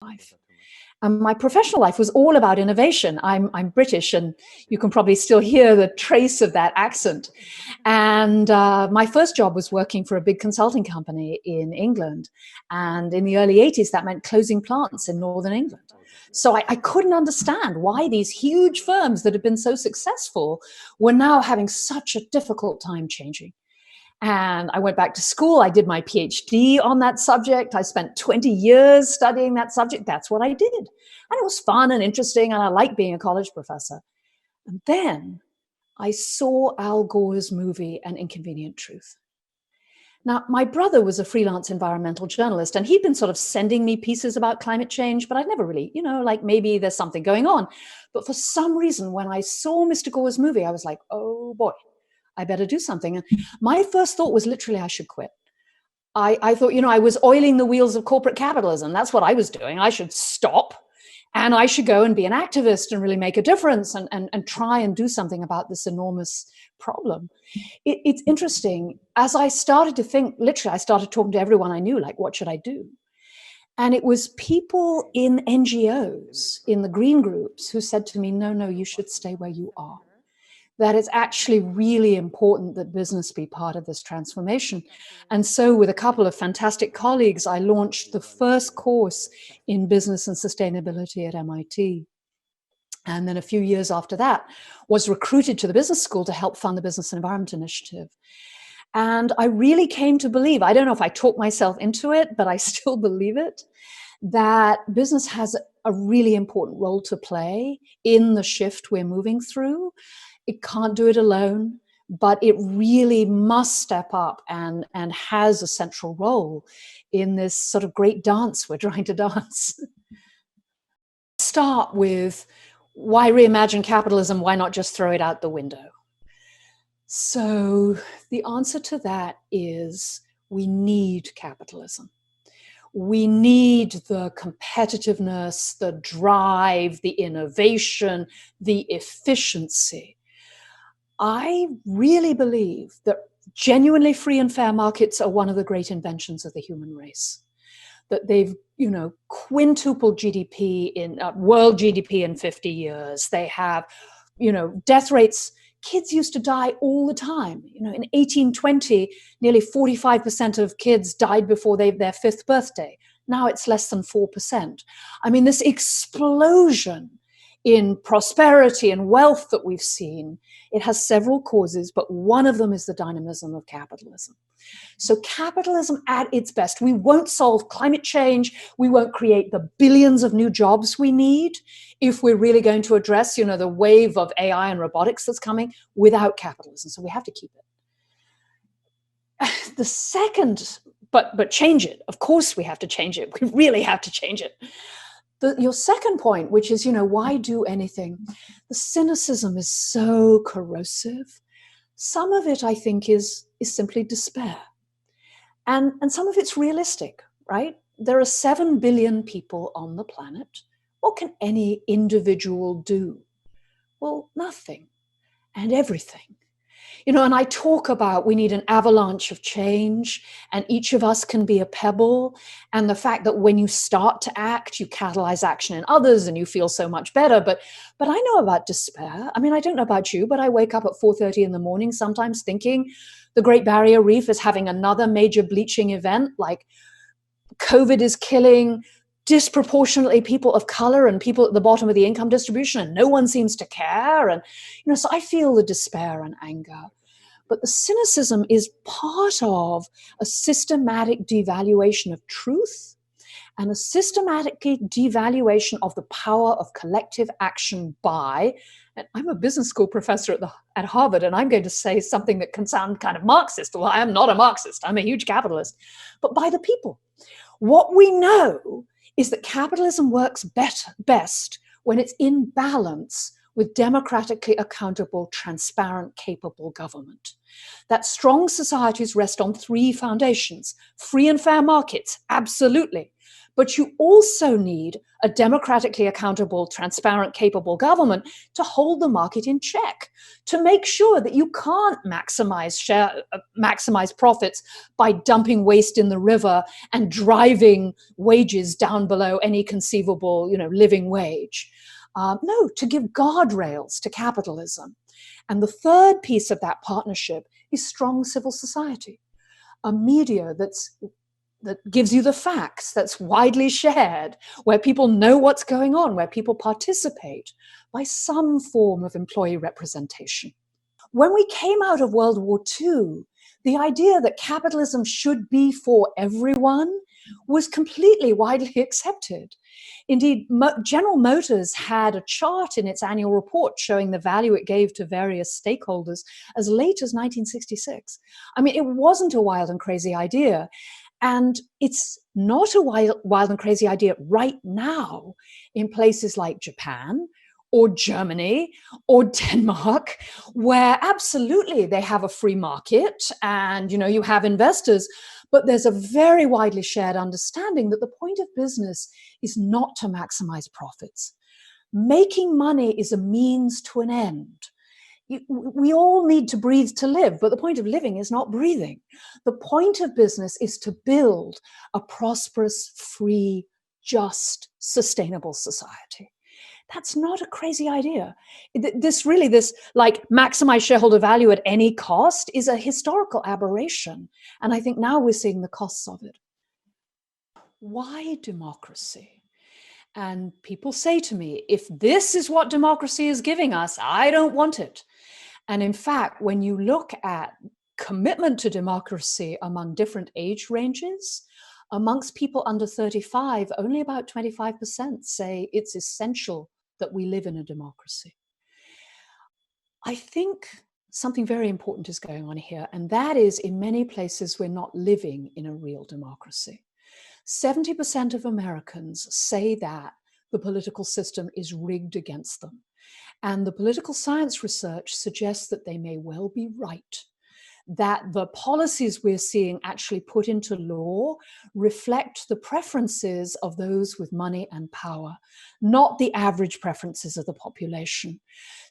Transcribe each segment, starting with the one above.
life. And my professional life was all about innovation. I'm British, and you can probably still hear the trace of that accent. And my first job was working for a big consulting company in England. And in the early 80s, that meant closing plants in Northern England. So I couldn't understand why these huge firms that had been so successful were now having such a difficult time changing. And I went back to school. I did my PhD on that subject. I spent 20 years studying that subject. That's what I did. And it was fun and interesting, and I liked being a college professor. And then I saw Al Gore's movie, An Inconvenient Truth. Now, my brother was a freelance environmental journalist, and he'd been sort of sending me pieces about climate change, but I'd never really, like maybe there's something going on. But for some reason, when I saw Mr. Gore's movie, I was like, oh boy, I better do something. And my first thought was literally I should quit. I thought, I was oiling the wheels of corporate capitalism. That's what I was doing. I should stop, and I should go and be an activist and really make a difference and try and do something about this enormous problem. It's interesting. As I started to think, literally, I started talking to everyone I knew, like, what should I do? And it was people in NGOs, in the green groups, who said to me, no, you should stay where you are. That it's actually really important that business be part of this transformation. And so with a couple of fantastic colleagues, I launched the first course in business and sustainability at MIT. And then a few years after that, was recruited to the business school to help fund the Business and Environment Initiative. And I really came to believe, I don't know if I talked myself into it, but I still believe it, that business has a really important role to play in the shift we're moving through. It can't do it alone, but it really must step up and has a central role in this sort of great dance we're trying to dance. Start with, why reimagine capitalism? Why not just throw it out the window? So the answer to that is we need capitalism. We need the competitiveness, the drive, the innovation, the efficiency. I really believe that genuinely free and fair markets are one of the great inventions of the human race. That they've, quintupled GDP in world GDP in 50 years. They have, death rates. Kids used to die all the time. In 1820, nearly 45% of kids died before their fifth birthday. Now it's less than 4%. I mean, this explosion in prosperity and wealth that we've seen, it has several causes, but one of them is the dynamism of capitalism. So capitalism at its best, we won't solve climate change, we won't create the billions of new jobs we need if we're really going to address, the wave of AI and robotics that's coming without capitalism. So we have to keep it. The second, but change it. Of course we have to change it. We really have to change it. Your second point, which is, why do anything? The cynicism is so corrosive. Some of it, I think, is simply despair. And some of it's realistic, right? There are 7 billion people on the planet. What can any individual do? Well, nothing and everything. And I talk about we need an avalanche of change, and each of us can be a pebble, and the fact that when you start to act, you catalyze action in others and you feel so much better. But I know about despair. I mean, I don't know about you, but I wake up at 4:30 in the morning sometimes thinking the Great Barrier Reef is having another major bleaching event, like COVID is killing disproportionately people of color and people at the bottom of the income distribution, and no one seems to care. And, so I feel the despair and anger. But the cynicism is part of a systematic devaluation of truth and a systematic devaluation of the power of collective action by, and I'm a business school professor at Harvard, and I'm going to say something that can sound kind of Marxist. Well, I am not a Marxist. I'm a huge capitalist. But by the people. What we know is that capitalism works best when it's in balance with democratically accountable, transparent, capable government. That strong societies rest on 3 foundations. Free and fair markets, absolutely. But you also need a democratically accountable, transparent, capable government to hold the market in check, to make sure that you can't maximize profits by dumping waste in the river and driving wages down below any conceivable, living wage. No, to give guardrails to capitalism. And the third piece of that partnership is strong civil society, a media that gives you the facts, that's widely shared, where people know what's going on, where people participate by some form of employee representation. When we came out of World War II, the idea that capitalism should be for everyone was completely widely accepted. Indeed, General Motors had a chart in its annual report showing the value it gave to various stakeholders as late as 1966. I mean, it wasn't a wild and crazy idea. And it's not a wild and crazy idea right now in places like Japan or Germany or Denmark, where absolutely they have a free market and, you have investors, but there's a very widely shared understanding that the point of business is not to maximize profits. Making money is a means to an end. We all need to breathe to live, but the point of living is not breathing. The point of business is to build a prosperous, free, just, sustainable society. That's not a crazy idea. This like maximize shareholder value at any cost is a historical aberration. And I think now we're seeing the costs of it. Why democracy? And people say to me, if this is what democracy is giving us, I don't want it. And in fact, when you look at commitment to democracy among different age ranges, amongst people under 35, only about 25% say it's essential that we live in a democracy. I think something very important is going on here, and that is in many places we're not living in a real democracy. 70% of Americans say that the political system is rigged against them. And the political science research suggests that they may well be right, that the policies we're seeing actually put into law reflect the preferences of those with money and power, not the average preferences of the population.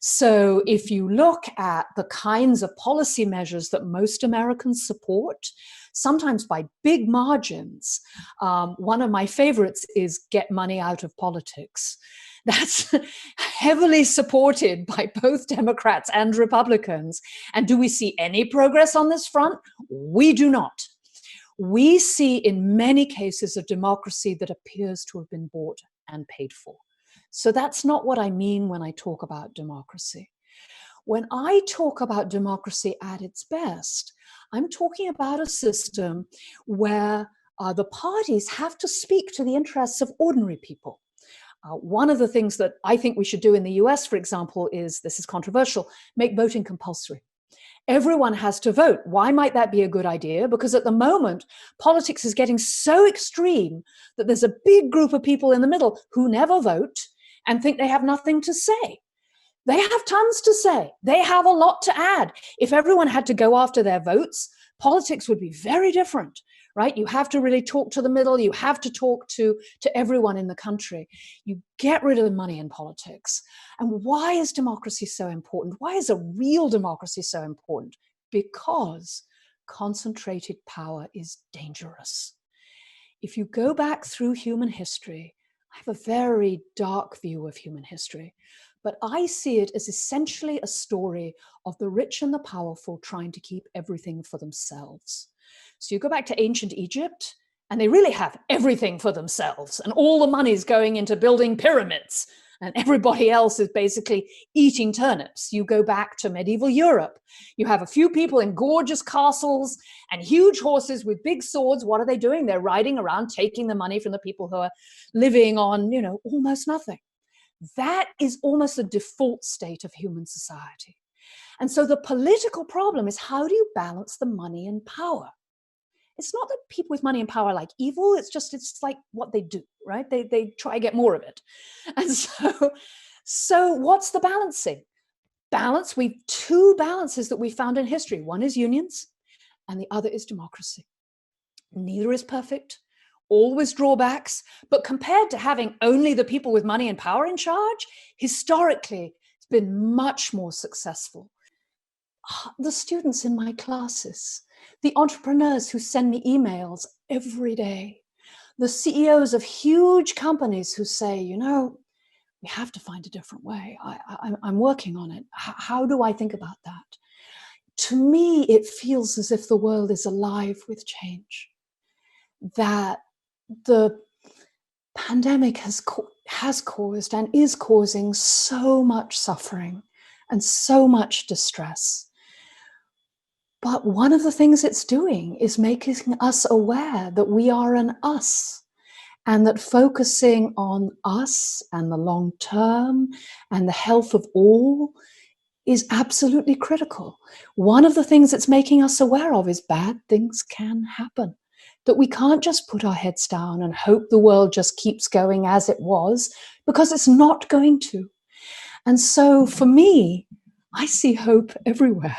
So if you look at the kinds of policy measures that most Americans support, sometimes by big margins, one of my favorites is get money out of politics. That's heavily supported by both Democrats and Republicans. And do we see any progress on this front? We do not. We see in many cases a democracy that appears to have been bought and paid for. So that's not what I mean when I talk about democracy. When I talk about democracy at its best, I'm talking about a system where the parties have to speak to the interests of ordinary people. One of the things that I think we should do in the US, for example, is, this is controversial, make voting compulsory. Everyone has to vote. Why might that be a good idea? Because at the moment, politics is getting so extreme that there's a big group of people in the middle who never vote and think they have nothing to say. They have tons to say. They have a lot to add. If everyone had to go after their votes, politics would be very different, right? You have to really talk to the middle. You have to talk to everyone in the country. You get rid of the money in politics. And why is democracy so important? Why is a real democracy so important? Because concentrated power is dangerous. If you go back through human history, I have a very dark view of human history, but I see it as essentially a story of the rich and the powerful trying to keep everything for themselves. So you go back to ancient Egypt, and they really have everything for themselves, and all the money's going into building pyramids, and everybody else is basically eating turnips. You go back to medieval Europe. You have a few people in gorgeous castles and huge horses with big swords. What are they doing? They're riding around, taking the money from the people who are living on, almost nothing. That is almost the default state of human society. And so the political problem is, how do you balance the money and power? It's not that people with money and power are like evil. It's like what they do, right? They try to get more of it. And so what's the balancing? We've two balances that we found in history. One is unions and the other is democracy. Neither is perfect. always drawbacks, but compared to having only the people with money and power in charge, historically, it's been much more successful. The students in my classes, the entrepreneurs who send me emails every day, the CEOs of huge companies who say, you know, we have to find a different way. I'm working on it. How do I think about that? To me, it feels as if the world is alive with change, that the pandemic has caused and is causing so much suffering and so much distress. But one of the things it's doing is making us aware that we are an us, and that focusing on us and the long term and the health of all is absolutely critical. One of the things it's making us aware of is bad things can happen, that we can't just put our heads down and hope the world just keeps going as it was, because it's not going to. And so for me, I see hope everywhere.